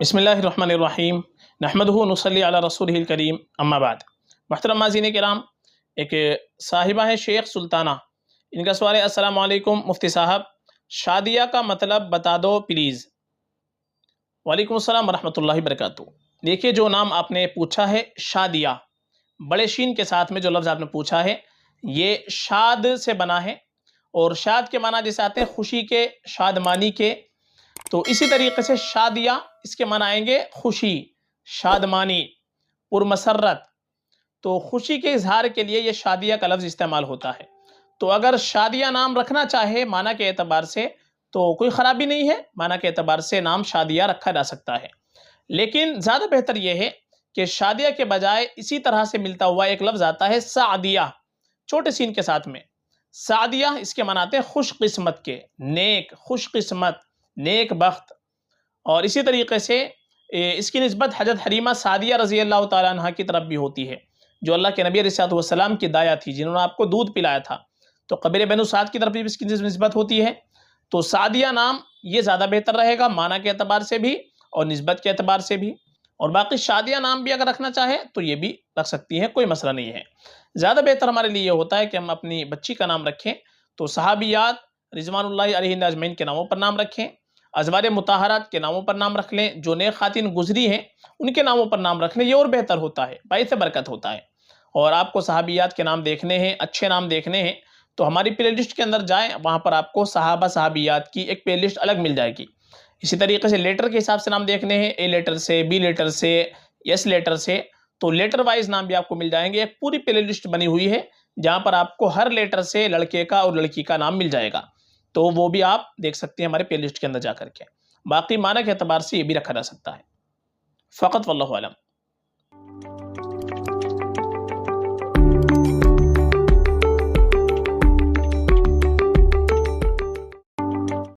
बिस्मिल्लाहिर्रहमानिर्रहीम नहमदुहु नुसल्ली अला रसूलिहिल करीम अम्मा बाद। मुहतरम नाज़रीन किराम, एक साहिबा है शेख सुल्ताना, इनका सवाल है अस्सलामु अलैकुम मुफ्ती साहब, शादिया का मतलब बता दो प्लीज़। वालेकुम अस्सलाम वरहमतुल्लाहि वबरकातुहू। देखिए, जो नाम आपने पूछा है शादिया, बड़े शीन के साथ में जो लफ्ज़ आपने पूछा है ये शाद से बना है, और शाद के माना जैसे आते हैं खुशी के, शादमानी के, तो इसी तरीके से शादिया इसके माना आएंगे खुशी, शादमानी, पुरमसरत। तो खुशी के इजहार के लिए ये शादिया का लफ्ज़ इस्तेमाल होता है। तो अगर शादिया नाम रखना चाहे माना के एतबार से तो कोई ख़राबी नहीं है, माना के एतबार से नाम शादिया रखा जा सकता है। लेकिन ज़्यादा बेहतर यह है कि शादिया के बजाय इसी तरह से मिलता हुआ एक लफ्ज़ आता है सादिया, छोटे सीन के साथ में। सादिया इसके मनाते हैं खुश किस्मत के, नेक, खुश किस्मत, नेक बख्त। और इसी तरीके से इसकी निस्बत हज़रत हलीमा सादिया रज़ी अल्लाह ताला अन्हा की तरफ भी होती है, जो अल्लाह के नबी अलैहिस्सलातु वस्सलाम की दाया थी, जिन्होंने आपको दूध पिलाया था। तो कबीले बनु साद की तरफ भी इसकी निस्बत होती है। तो सादिया नाम ये ज़्यादा बेहतर रहेगा माना के एतबार से भी और निस्बत के एतबार से भी। और बाकी शादिया नाम भी अगर रखना चाहे तो ये भी रख सकती हैं, कोई मसला नहीं है। ज़्यादा बेहतर हमारे लिए ये होता है कि हम अपनी बच्ची का नाम रखें तो सहाबियात रिज़वानुल्लाहि अलैहिन्ना अजमईन के नामों पर नाम रखें, अज़वाज मुताहरात के नामों पर नाम रख लें, जो नेक खातिन गुजरी हैं उनके नामों पर नाम रख लें, ये और बेहतर होता है, बाइस बरकत होता है। और आपको सहाबियात के नाम देखने हैं, अच्छे नाम देखने हैं, तो हमारी प्ले लिस्ट के अंदर जाएँ, वहाँ पर आपको सहाबा सहाबियात की एक प्ले लिस्ट अलग मिल जाएगी। इसी तरीके से लेटर के हिसाब से नाम देखने हैं, ए लेटर से, बी लेटर से, एस लेटर से, तो लेटर वाइज नाम भी आपको मिल जाएंगे। एक पूरी प्ले लिस्ट बनी हुई है जहाँ पर आपको हर लेटर से लड़के का और लड़की का नाम मिल जाएगा, तो वो भी आप देख सकते हैं हमारे प्ले लिस्ट के अंदर जा करके। बाकी माना के एतबार से ये भी रखा जा सकता है। फ़कत वल्लाहु आलम।